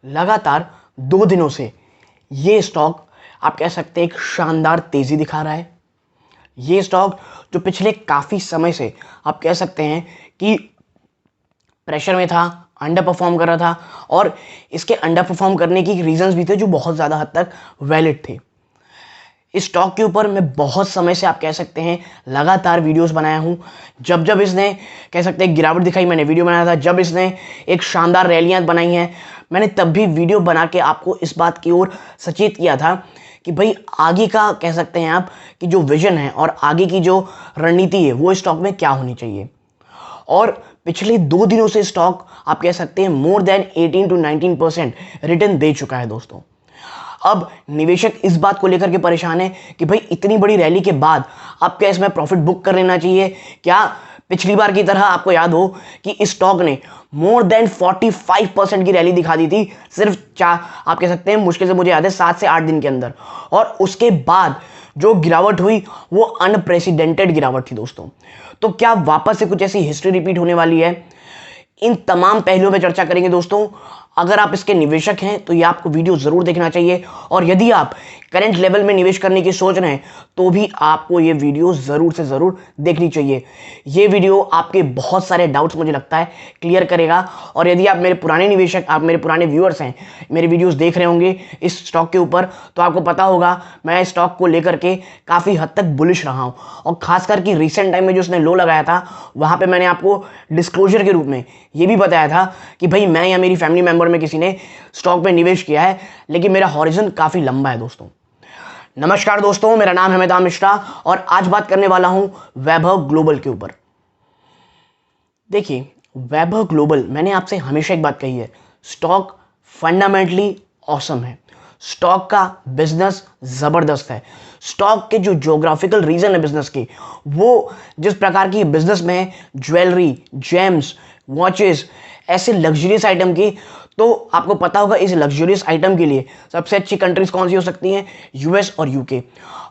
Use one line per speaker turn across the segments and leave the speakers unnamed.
लगातार 2 दिनों से ये स्टॉक आप कह सकते हैं एक शानदार तेज़ी दिखा रहा है। ये स्टॉक जो पिछले काफ़ी समय से आप कह सकते हैं कि प्रेशर में था, अंडर परफॉर्म कर रहा था और इसके अंडर परफॉर्म करने की रीजंस भी थे जो बहुत ज़्यादा हद तक वैलिड थे। इस स्टॉक के ऊपर मैं बहुत समय से आप कह सकते हैं लगातार वीडियोस बनाया हूं। जब जब इसने कह सकते हैं गिरावट दिखाई मैंने वीडियो बनाया था। जब इसने एक शानदार रैलियां बनाई हैं मैंने तब भी वीडियो बना के आपको इस बात की ओर सचेत किया था कि भाई आगे का कह सकते हैं आप कि जो विजन है और आगे की जो रणनीति है वो स्टॉक में क्या होनी चाहिए। और पिछले 2 दिनों से स्टॉक आप कह सकते हैं मोर देन 18 to 19% रिटर्न दे चुका है दोस्तों। अब निवेशक इस बात को लेकर के परेशान है कि भाई इतनी बड़ी रैली के बाद अब क्या इसमें प्रॉफिट बुक कर लेना चाहिए क्या। पिछली बार की तरह आपको याद हो कि इस स्टॉक ने मोर देन 45% की रैली दिखा दी थी सिर्फ आप कह सकते हैं मुश्किल से मुझे याद है 7 से 8 दिन के अंदर। और उसके बाद जो गिरावट हुई वो अनप्रेसिडेंटेड गिरावट थी दोस्तों। तो क्या वापस से कुछ ऐसी हिस्ट्री रिपीट होने वाली है? इन तमाम पहलुओं पे चर्चा करेंगे दोस्तों। अगर आप इसके निवेशक हैं तो ये आपको वीडियो जरूर देखना चाहिए और यदि आप करंट लेवल में निवेश करने की सोच रहे हैं तो भी आपको ये वीडियो जरूर से जरूर देखनी चाहिए। ये वीडियो आपके बहुत सारे डाउट्स मुझे लगता है क्लियर करेगा। और यदि आप मेरे पुराने निवेशक, आप मेरे पुराने व्यूअर्स हैं, मेरे वीडियोस देख रहे होंगे इस स्टॉक के ऊपर, तो आपको पता होगा मैं स्टॉक को लेकर के काफ़ी हद तक बुलिश रहा हूँ। और खासकर कि रिसेंट टाइम में जो उसने लो लगाया था वहाँ पर मैंने आपको डिस्क्लोजर के रूप में ये भी बताया था कि भाई मैं या मेरी फैमिली मेंबर में किसी ने स्टॉक में निवेश किया है लेकिन मेरा हॉरिजन काफ़ी लंबा है दोस्तों। नमस्कार दोस्तों, मेरा नाम है मेहता मिश्रा और आज बात करने वाला हूं वैभव ग्लोबल के ऊपर। देखिए, वैभव ग्लोबल, मैंने आपसे हमेशा एक बात कही है, स्टॉक फंडामेंटली ऑसम है, स्टॉक का बिजनेस जबरदस्त है, स्टॉक के जो ज्योग्राफिकल रीजन है बिजनेस के, वो जिस प्रकार की बिजनेस में है, ज्वेलरी, जेम्स, वॉचेस, ऐसे लग्जरियस आइटम की, तो आपको पता होगा इस लग्जरियस आइटम के लिए सबसे अच्छी कंट्रीज कौन सी हो सकती हैं? यूएस और यूके।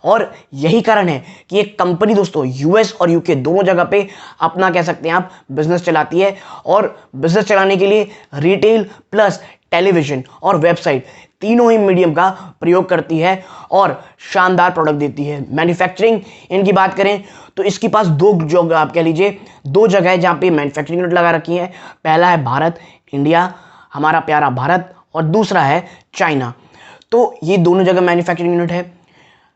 और यही कारण है कि एक कंपनी दोस्तों यूएस और यूके दोनों जगह पे अपना कह सकते हैं आप बिजनेस चलाती है और बिजनेस चलाने के लिए रिटेल प्लस टेलीविजन और वेबसाइट तीनों ही मीडियम का प्रयोग करती है और शानदार प्रोडक्ट देती है। मैन्युफैक्चरिंग इनकी बात करें तो इसके पास आप कह लीजिए दो जगह है जहाँ पे मैन्युफैक्चरिंग यूनिट लगा रखी है। पहला है भारत, इंडिया, हमारा प्यारा भारत, और दूसरा है चाइना। तो ये दोनों जगह मैन्युफैक्चरिंग यूनिट है।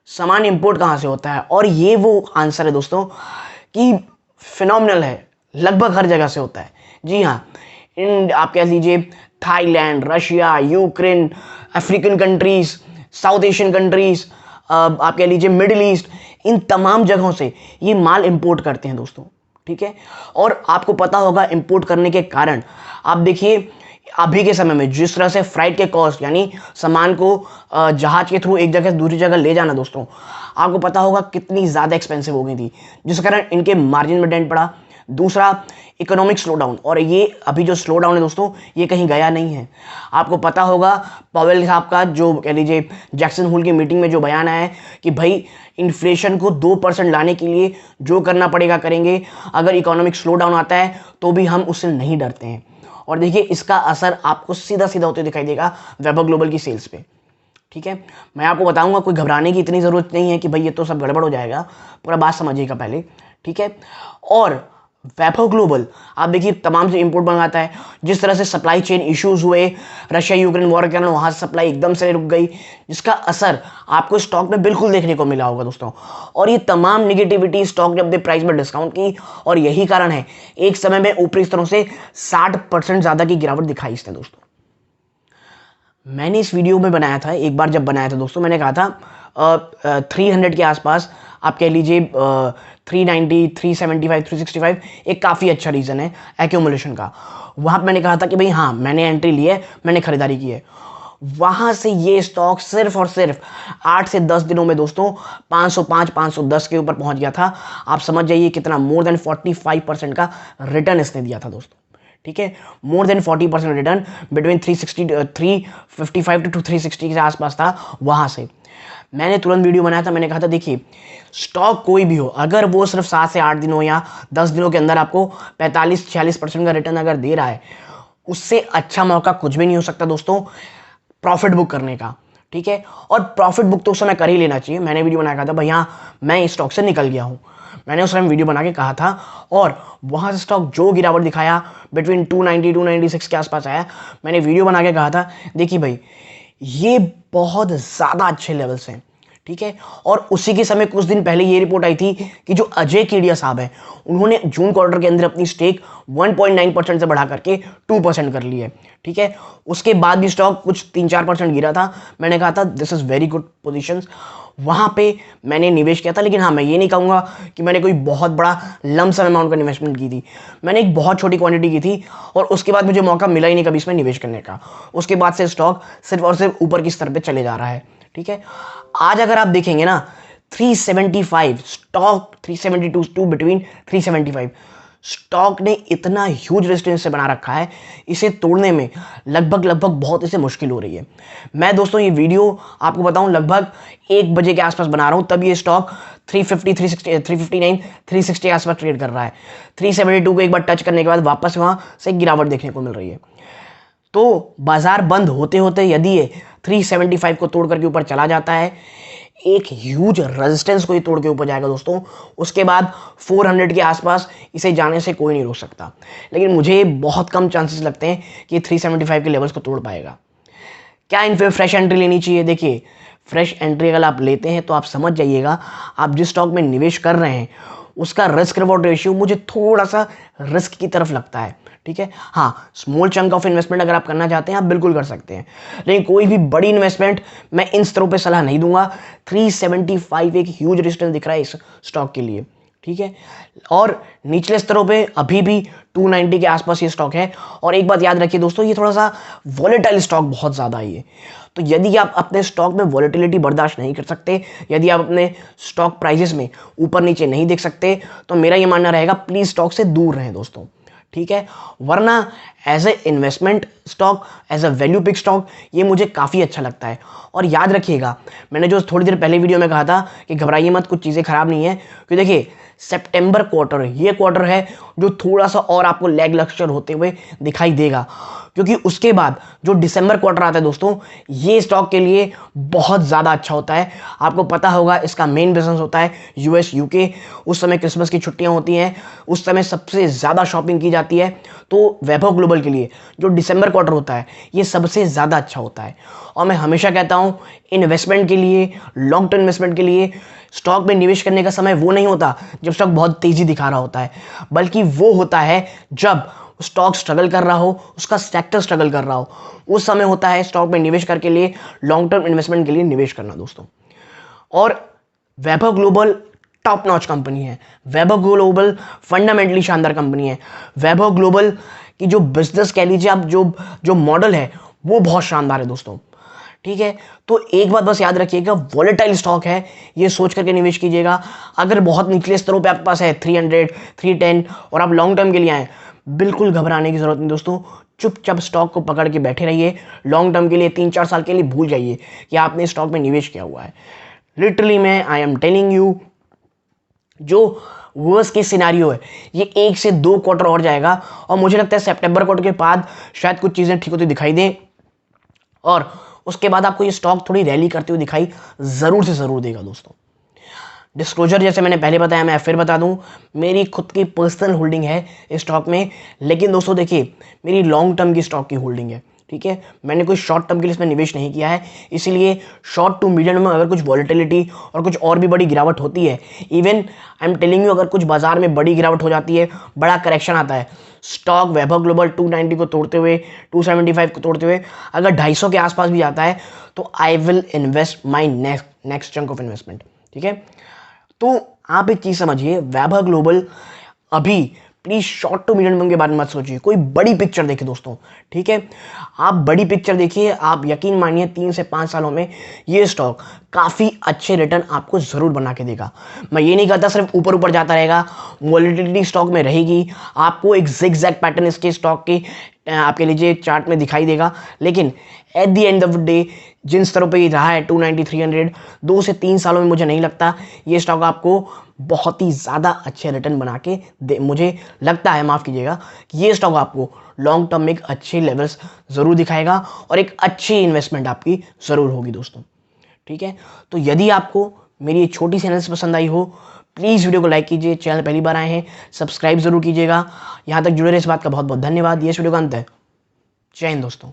सामान इंपोर्ट कहाँ से होता है? और ये वो आंसर है दोस्तों कि फिनोमिनल है, लगभग हर जगह से होता है। जी हाँ, आप कह लीजिए Thailand, Russia, Ukraine, African countries, south Asian countries, आप कह लीजिए मिडिल ईस्ट, इन तमाम जगहों से ये माल इंपोर्ट करते हैं दोस्तों। ठीक है, और आपको पता होगा इंपोर्ट करने के कारण आप देखिए अभी के समय में जिस तरह से फ्राइट के कॉस्ट, यानी सामान को जहाज के थ्रू एक जगह से दूसरी जगह ले जाना दोस्तों, आपको पता होगा कितनी ज़्यादा एक्सपेंसिव हो गई थी, जिस कारण इनके मार्जिन में डेंट पड़ा। दूसरा, इकोनॉमिक स्लो डाउन, और ये अभी जो स्लो डाउन है दोस्तों ये कहीं गया नहीं है। आपको पता होगा पॉवेल साहब का जो कह लीजिए जैक्सन होल की मीटिंग में जो बयान आया है कि भाई इन्फ्लेशन को 2% लाने के लिए जो करना पड़ेगा करेंगे, अगर इकोनॉमिक स्लो डाउन आता है तो भी हम उससे नहीं डरते हैं। और देखिए इसका असर आपको सीधा सीधा होते दिखाई देगा वैभव ग्लोबल की सेल्स पे। ठीक है, मैं आपको बताऊंगा, कोई घबराने की इतनी ज़रूरत नहीं है कि भाई ये तो सब गड़बड़ हो जाएगा, पूरा बात समझिएगा पहले। ठीक है, और वैभव ग्लोबल आप देखिए तमाम से इंपोर्ट मंगाता है। जिस तरह से सप्लाई चेन इश्यूज हुए, रशिया यूक्रेन वॉर के कारण वहाँ से सप्लाई एकदम से रुक गई, जिसका असर आपको स्टॉक में बिल्कुल देखने को मिला होगा दोस्तों। और ये तमाम निगेटिविटी स्टॉक ने अपने प्राइस में डिस्काउंट की और यही कारण है एक समय में ऊपरी स्तरों से 60% ज़्यादा की गिरावट दिखाई इसने दोस्तों। मैंने इस वीडियो में बनाया था, एक बार जब बनाया था दोस्तों, मैंने कहा था 300 के आसपास, आप कह लीजिए 390, 375, 365 एक काफ़ी अच्छा रीज़न है एक्यूमुलेशन का। वहाँ पर मैंने कहा था कि भाई हाँ मैंने एंट्री ली है, मैंने खरीदारी की है। वहाँ से ये स्टॉक सिर्फ और सिर्फ 8 से 10 दिनों में दोस्तों 505, 510 के ऊपर पहुँच गया था। आप समझ जाइए कितना, मोर देन 45% का रिटर्न इसने दिया था दोस्तों। ठीक है, more than 40% return between 355 to 360 के आसपास था। वहाँ से मैंने तुरंत वीडियो बनाया था, मैंने कहा था देखिए स्टॉक कोई भी हो, अगर वो सिर्फ 7 से 8 दिनों या 10 दिनों के अंदर आपको 45-46% का रिटर्न अगर दे रहा है, उससे अच्छा मौका कुछ भी नहीं हो सकता दोस्तों प्रॉफिट बुक करने का, ठीक है। और प्रॉफिट बुक तो उस समय कर ही लेना चाहिए। मैंने वीडियो बनाया था भैया मैं इस स्टॉक से निकल गया हूँ, मैंने उस टाइम वीडियो बना के कहा था, और वहाँ से स्टॉक जो गिरावट दिखाया बिटवीन 290 296 के आसपास आया, मैंने वीडियो बना के कहा था देखिए भाई ये बहुत ज़्यादा अच्छे लेवल्स हैं, ठीक है। और उसी के समय कुछ दिन पहले ये रिपोर्ट आई थी कि जो अजय केडिया साहब हैं उन्होंने जून क्वार्टर के अंदर अपनी स्टेक 1.9% से बढ़ा करके 2% कर ली है, ठीक है। उसके बाद भी स्टॉक कुछ 3-4% गिरा था, मैंने कहा था this is very good positions, वहाँ पे मैंने निवेश किया था। लेकिन हाँ मैं ये नहीं कहूँगा कि मैंने कोई बहुत बड़ा लमसम अमाउंट का इन्वेस्टमेंट की थी, मैंने एक बहुत छोटी क्वांटिटी की थी और उसके बाद मुझे मौका मिला ही नहीं कभी इसमें निवेश करने का। उसके बाद से स्टॉक सिर्फ और सिर्फ ऊपर की स्तर पे चले जा रहा है, ठीक है। आज अगर आप देखेंगे ना 375 स्टॉक 372 टू बिटवीन 375 स्टॉक ने इतना ह्यूज रेजिस्टेंस से बना रखा है, इसे तोड़ने में लगभग बहुत इसे मुश्किल हो रही है। मैं दोस्तों ये वीडियो आपको बताऊं लगभग 1 बजे के आसपास बना रहा हूं, तब ये स्टॉक 350 360 359 360 के आसपास ट्रेड कर रहा है। 372 को एक बार टच करने के बाद वापस वहां से गिरावट देखने को मिल रही है। तो बाजार बंद होते होते यदि ये 375 को तोड़ करके ऊपर चला जाता है, एक ह्यूज रेजिस्टेंस को ही तोड़ के ऊपर जाएगा दोस्तों, उसके बाद 400 के आसपास इसे जाने से कोई नहीं रोक सकता। लेकिन मुझे बहुत कम चांसेस लगते हैं कि 375 के लेवल्स को तोड़ पाएगा। क्या इन पे फ्रेश एंट्री लेनी चाहिए? देखिए फ्रेश एंट्री अगर आप लेते हैं तो आप समझ जाइएगा आप जिस स्टॉक में निवेश कर रहे हैं उसका रिस्क रिवॉर्ड रेशियो मुझे थोड़ा सा रिस्क की तरफ लगता है, ठीक है। हाँ स्मॉल चंक ऑफ इन्वेस्टमेंट अगर आप करना चाहते हैं आप बिल्कुल कर सकते हैं, लेकिन कोई भी बड़ी इन्वेस्टमेंट मैं इन स्तरों पे सलाह नहीं दूंगा। 375 एक ह्यूज रेजिस्टेंस दिख रहा है इस स्टॉक के लिए, ठीक है। और निचले स्तरों पे अभी भी 290 के आसपास ये स्टॉक है। और एक बात याद रखिए दोस्तों, ये थोड़ा सा वॉलेटाइल स्टॉक बहुत ज़्यादा है ये, तो यदि आप अपने स्टॉक में वॉलेटिलिटी बर्दाश्त नहीं कर सकते, यदि आप अपने स्टॉक प्राइजेस में ऊपर नीचे नहीं देख सकते, तो मेरा ये मानना रहेगा प्लीज़ स्टॉक से दूर रहें दोस्तों, ठीक है। वरना as a investment stock, as a value pick stock ये मुझे काफ़ी अच्छा लगता है। और याद रखिएगा मैंने जो थोड़ी देर पहले वीडियो में कहा था कि घबराइए मत, कुछ चीज़ें खराब नहीं है, क्योंकि देखिए सितंबर क्वार्टर ये क्वार्टर है जो थोड़ा सा और आपको लैग लक्चर होते हुए दिखाई देगा, क्योंकि उसके बाद जो दिसंबर क्वार्टर आता है दोस्तों ये स्टॉक के लिए बहुत ज़्यादा अच्छा होता है। आपको पता होगा इसका मेन बिजनेस होता है यूएस यूके, उस समय क्रिसमस की छुट्टियां होती हैं, उस समय सबसे ज़्यादा शॉपिंग की जाती है। तो वैभव ग्लोबल के लिए जो दिसंबर क्वार्टर होता है ये सबसे ज़्यादा अच्छा होता है। और मैं हमेशा कहता हूँ इन्वेस्टमेंट के लिए, लॉन्ग टर्म इन्वेस्टमेंट के लिए स्टॉक में निवेश करने का समय वो नहीं होता जब स्टॉक बहुत तेज़ी दिखा रहा होता है, बल्कि वो होता है जब स्टॉक स्ट्रगल कर रहा हो, उसका सेक्टर स्ट्रगल कर रहा हो, उस समय होता है स्टॉक में निवेश करके लिए लॉन्ग टर्म इन्वेस्टमेंट के लिए निवेश करना दोस्तों। और वैभव ग्लोबल टॉप नॉच कंपनी है, वैभव ग्लोबल फंडामेंटली शानदार कंपनी है, वैभव ग्लोबल की जो बिजनेस कह लीजिए आप, जो मॉडल है वो बहुत शानदार है दोस्तों, ठीक है। तो एक बात बस याद रखिएगा वॉलेटाइल स्टॉक है, ये सोच करके निवेश कीजिएगा। अगर बहुत निचले स्तरों पे आपके पास है 300 310 और आप लॉन्ग टर्म के लिए आए, बिल्कुल घबराने की जरूरत नहीं दोस्तों, चुपचाप स्टॉक को पकड़ के बैठे रहिए। लॉन्ग टर्म के लिए 3-4 साल के लिए भूल जाइए कि आपने स्टॉक में निवेश किया हुआ है। लिटरली मैं आई एम टेलिंग यू, जो वर्स्ट केस सिनेरियो है ये 1 से 2 क्वार्टर और जाएगा, और मुझे लगता है सितंबर क्वार्टर के बाद शायद कुछ चीज़ें ठीक होती दिखाई दें, और उसके बाद आपको ये स्टॉक थोड़ी रैली करते हुए दिखाई ज़रूर से ज़रूर देगा दोस्तों। डिस्क्लोजर जैसे मैंने पहले बताया, मैं फिर बता दूं, मेरी खुद की पर्सनल होल्डिंग है इस स्टॉक में, लेकिन दोस्तों देखिए मेरी लॉन्ग टर्म की स्टॉक की होल्डिंग है, ठीक है। मैंने कोई शॉर्ट टर्म के लिए इसमें निवेश नहीं किया है, इसीलिए शॉर्ट टू मीडियम में अगर कुछ वॉलेटिलिटी और कुछ और भी बड़ी गिरावट होती है, even I am telling you अगर कुछ बाजार में बड़ी गिरावट हो जाती है, बड़ा करेक्शन आता है, स्टॉक वैभव ग्लोबल 290 को तोड़ते हुए 275 को तोड़ते हुए अगर 250 के आसपास भी जाता है, तो I will invest my next chunk of investment, ठीक है। तो आप एक चीज समझिए, वैभव ग्लोबल अभी please short to medium term के बारे में मत सोचिए, कोई बड़ी पिक्चर देखिए दोस्तों, ठीक है। आप बड़ी पिक्चर देखिए, आप यकीन मानिए 3 से 5 सालों में ये स्टॉक काफ़ी अच्छे रिटर्न आपको ज़रूर बना के देगा। मैं ये नहीं कहता सिर्फ ऊपर ऊपर जाता रहेगा, वॉलेटिलिटी स्टॉक में रहेगी, आपको एक जिग-जैग पैटर्न इसके स्टॉक के आपके लीजिए चार्ट में दिखाई देगा, लेकिन at the end of the day जिन स्तरों पे ये रहा है 290 300, 2 से 3 सालों में मुझे नहीं लगता ये स्टॉक आपको बहुत ही ज़्यादा अच्छे रिटर्न बना के दे। मुझे लगता है, माफ़ कीजिएगा, कि ये स्टॉक आपको लॉन्ग टर्म में एक अच्छे लेवल्स ज़रूर दिखाएगा और एक अच्छी इन्वेस्टमेंट आपकी ज़रूर होगी दोस्तों। ठीक है, तो यदि आपको मेरी ये छोटी सी एनालिसिस पसंद आई हो, प्लीज़ वीडियो को लाइक कीजिए, चैनल पहली बार आए हैं सब्सक्राइब ज़रूर कीजिएगा। यहाँ तक जुड़े रहे इस बात का बहुत बहुत धन्यवाद। ये इस वीडियो का अंत है। जय हिंद दोस्तों।